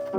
Hey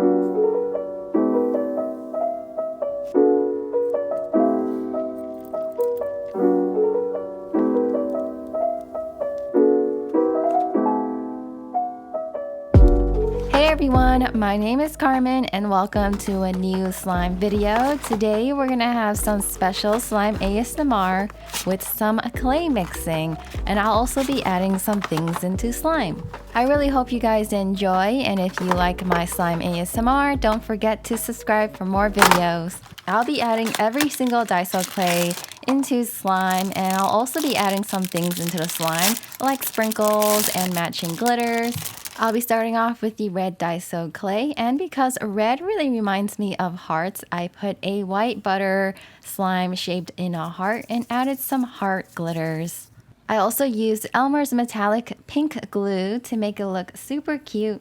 everyone, my name is Carmen and welcome to a new slime video. Today we're gonna have some special slime ASMR with some clay mixing, and I'll also be adding some things into slime. I really hope you guys enjoy, and if you like my slime ASMR, don't forget to subscribe for more videos. I'll be adding every single Daiso clay into slime, and I'll also be adding some things into the slime like sprinkles and matching glitters. I'll be starting off with the red Daiso clay, and because red really reminds me of hearts, I put a white butter slime shaped in a heart and added some heart glitters. I also used Elmer's metallic pink glue to make it look super cute.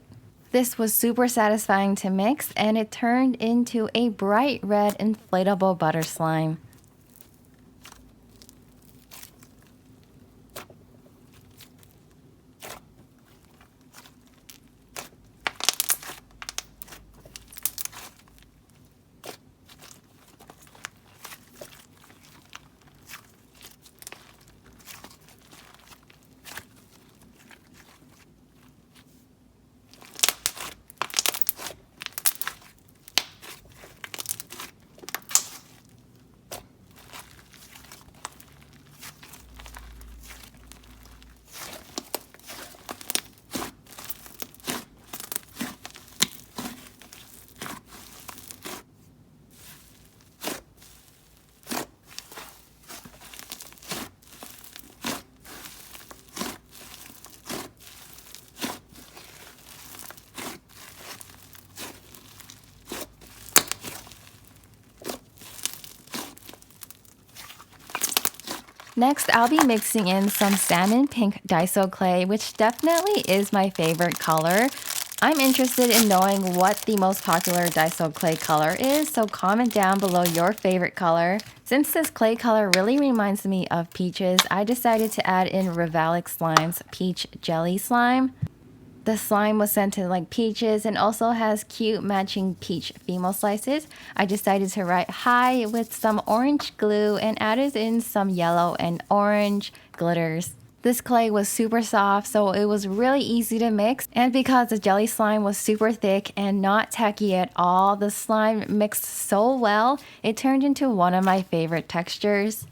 This was super satisfying to mix, and it turned into a bright red inflatable butter slime. Next, I'll be mixing in some salmon pink Daiso clay, which definitely is my favorite color. I'm interested in knowing what the most popular Daiso clay color is, so comment down below your favorite color. Since this clay color really reminds me of peaches, I decided to add in Revalic Slime's peach jelly slime. The slime was scented like peaches and also has cute matching peach female slices. I decided to write hi with some orange glue and added in some yellow and orange glitters. This clay was super soft, so it was really easy to mix, and because the jelly slime was super thick and not tacky at all, the slime mixed so well, it turned into one of my favorite textures.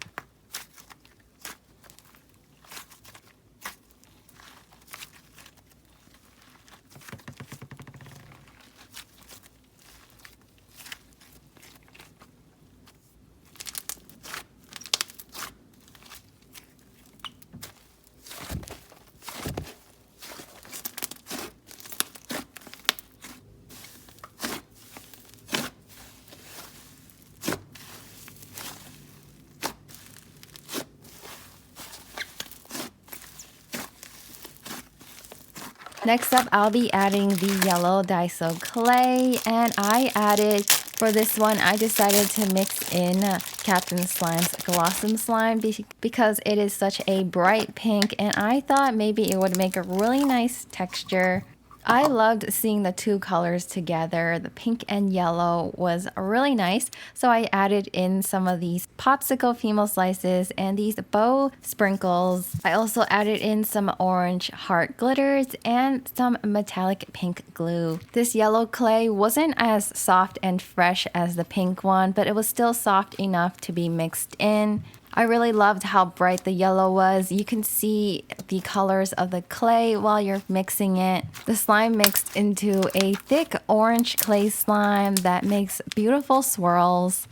Next up, I'll be adding the yellow Daiso clay, and for this one, I decided to mix in Captain Slime's Blossom Slime because it is such a bright pink, and I thought maybe it would make a really nice texture. I loved seeing the two colors together. The pink and yellow was really nice, so I added in some of these popsicle female slices and these bow sprinkles. I also added in some orange heart glitters and some metallic pink glue. This yellow clay wasn't as soft and fresh as the pink one, but it was still soft enough to be mixed in. I really loved how bright the yellow was. You can see the colors of the clay while you're mixing it. The slime mixed into a thick orange clay slime that makes beautiful swirls.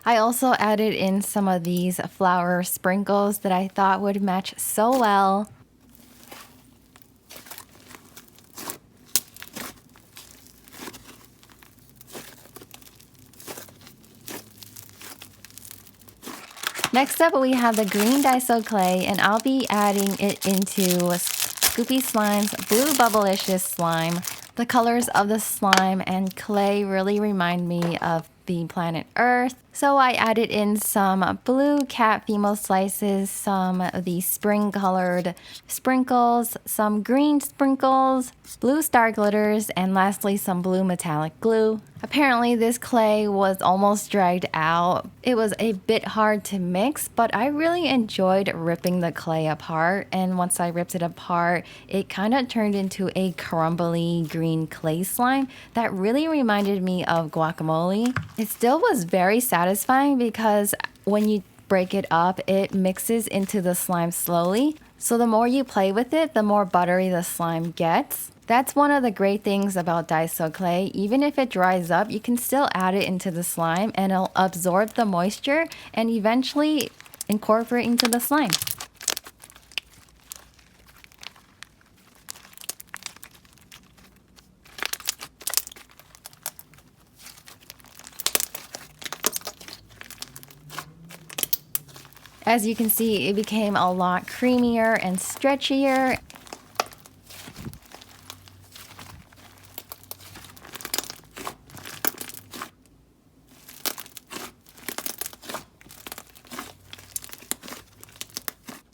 I also added in some of these flower sprinkles that I thought would match so well. Next up, we have the green Daiso clay, and I'll be adding it into Scoopy Slime's Blue Bubblicious Slime. The colors of the slime and clay really remind me of the planet Earth. So I added in some blue cat female slices, some of the spring colored sprinkles, some green sprinkles, blue star glitters, and lastly some blue metallic glue. Apparently this clay was almost dried out. It was a bit hard to mix, but I really enjoyed ripping the clay apart, and once I ripped it apart, it kind of turned into a crumbly green clay slime that really reminded me of guacamole. It still was very satisfying because when you break it up, it mixes into the slime slowly. So the more you play with it, the more buttery the slime gets. That's one of the great things about Daiso clay. Even if it dries up, you can still add it into the slime and it'll absorb the moisture and eventually incorporate into the slime. As you can see, it became a lot creamier and stretchier.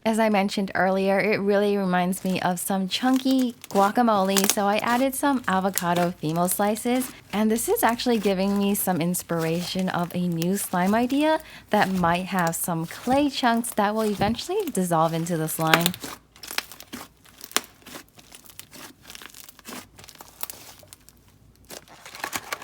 As I mentioned earlier, it really reminds me of some chunky guacamole, so I added some avocado female slices, and this is actually giving me some inspiration of a new slime idea that might have some clay chunks that will eventually dissolve into the slime.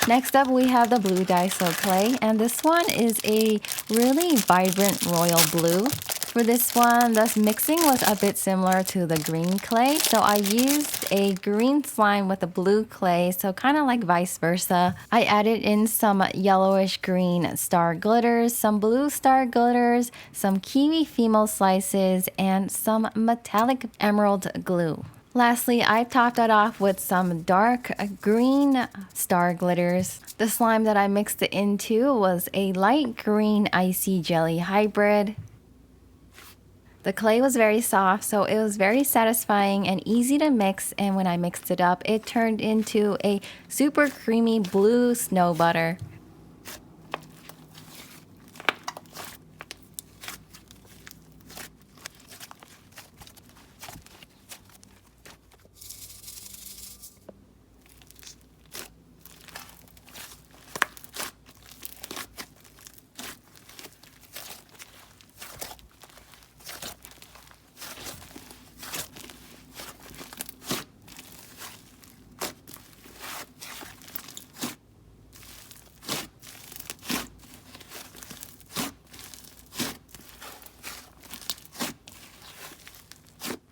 Next up, we have the blue Daiso clay, and this one is a really vibrant royal blue. For this one, the mixing was a bit similar to the green clay, so I used a green slime with a blue clay, so kind of like vice versa. I added in some yellowish green star glitters, some blue star glitters, some kiwi female slices, and some metallic emerald glue. Lastly, I topped it off with some dark green star glitters. The slime that I mixed it into was a light green icy jelly hybrid. The clay was very soft, so it was very satisfying and easy to mix, and when I mixed it up, it turned into a super creamy blue snow butter.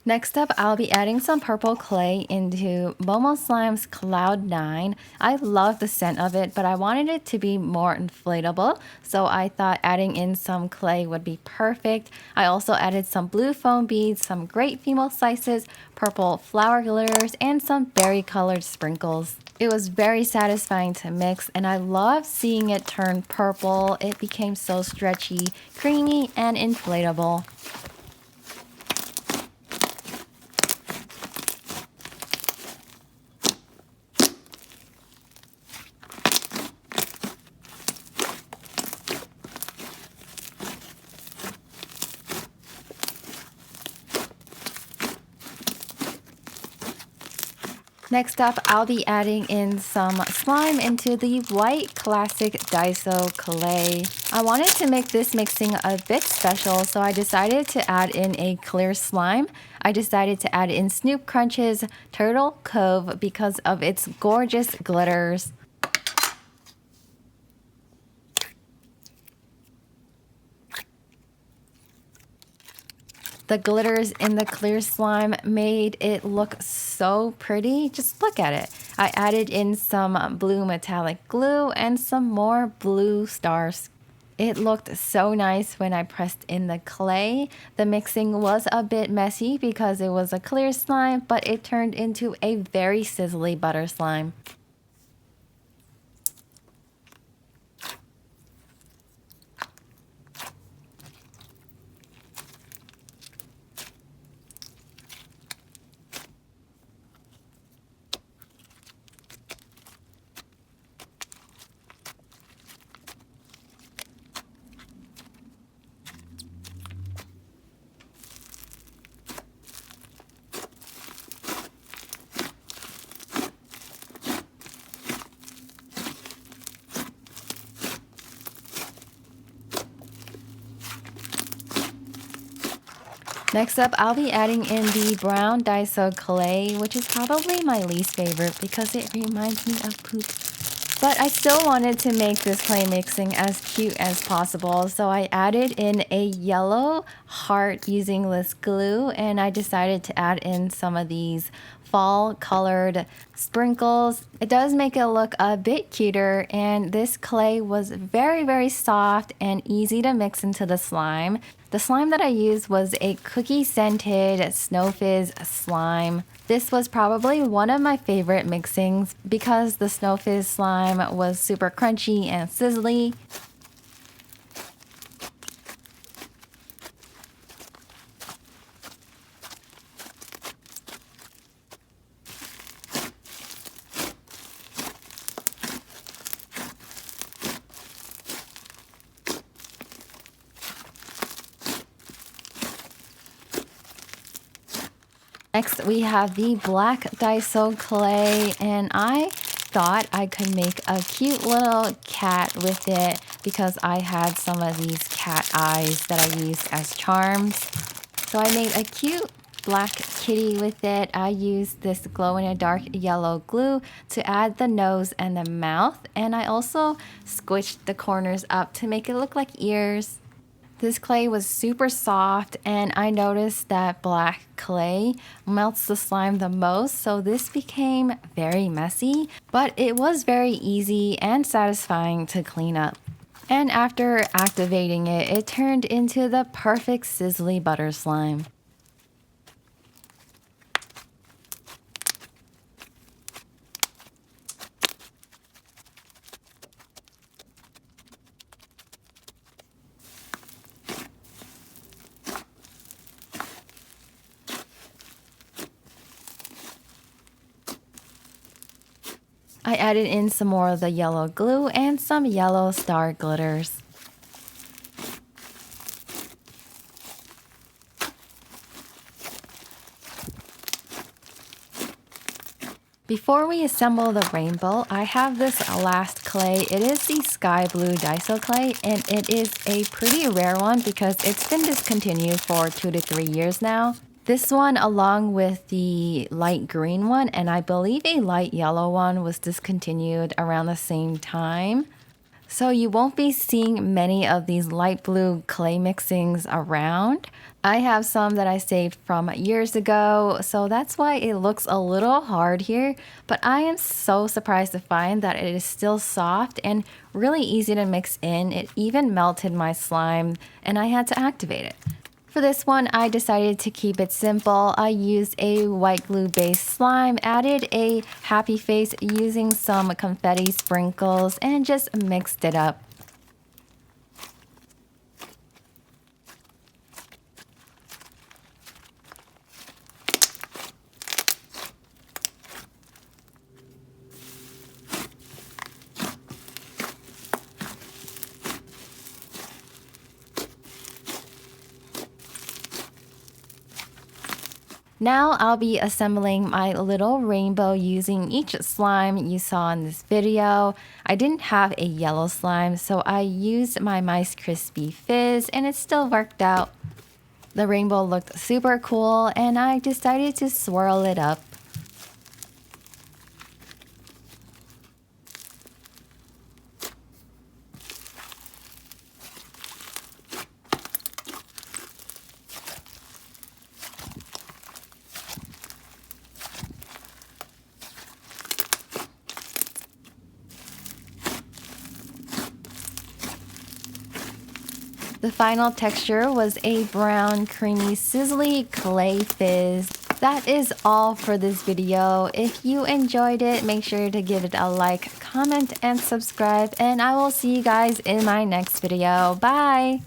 Next up, I'll be adding some purple clay into Momo Slime's Cloud 9. I love the scent of it, but I wanted it to be more inflatable, so I thought adding in some clay would be perfect. I also added some blue foam beads, some great female slices, purple flower glitters, and some berry colored sprinkles. It was very satisfying to mix, and I love seeing it turn purple. It became so stretchy, creamy, and inflatable. Next up, I'll be adding in some slime into the white classic Daiso clay. I wanted to make this mixing a bit special, so I decided to add in a clear slime. I decided to add in Snoop Crunch's Turtle Cove because of its gorgeous glitters. The glitters in the clear slime made it look so pretty. Just look at it. I added in some blue metallic glue and some more blue stars. It looked so nice when I pressed in the clay. The mixing was a bit messy because it was a clear slime, but it turned into a very sizzly butter slime. Next up, I'll be adding in the brown Daiso clay, which is probably my least favorite because it reminds me of poop. But I still wanted to make this clay mixing as cute as possible, so I added in a yellow heart using this glue, and I decided to add in some of these fall colored sprinkles. It does make it look a bit cuter, and this clay was very soft and easy to mix into the slime. The slime that I used was a cookie scented snow fizz slime. This was probably one of my favorite mixings because the snow fizz slime was super crunchy and sizzly. Next, we have the black Daiso clay, and I thought I could make a cute little cat with it because I had some of these cat eyes that I used as charms. So I made a cute black kitty with it. I used this glow-in-the-dark yellow glue to add the nose and the mouth, and I also squished the corners up to make it look like ears. This clay was super soft, and I noticed that black clay melts the slime the most, so this became very messy, but it was very easy and satisfying to clean up. And after activating it, it turned into the perfect sizzly butter slime. I added in some more of the yellow glue and some yellow star glitters. Before we assemble the rainbow, I have this last clay. It is the sky blue Daiso clay, and it is a pretty rare one because it's been discontinued for 2 to 3 years now. This one, along with the light green one, and I believe a light yellow one, was discontinued around the same time. So you won't be seeing many of these light blue clay mixings around. I have some that I saved from years ago, so that's why it looks a little hard here. But I am so surprised to find that it is still soft and really easy to mix in. It even melted my slime, and I had to activate it. For this one, I decided to keep it simple. I used a white glue based slime, added a happy face using some confetti sprinkles, and just mixed it up. Now I'll be assembling my little rainbow using each slime you saw in this video. I didn't have a yellow slime, so I used my Mice Crispy Fizz, and it still worked out. The rainbow looked super cool, and I decided to swirl it up. The final texture was a brown, creamy, sizzly clay fizz. That is all for this video. If you enjoyed it, make sure to give it a like, comment, and subscribe, and I will see you guys in my next video. Bye!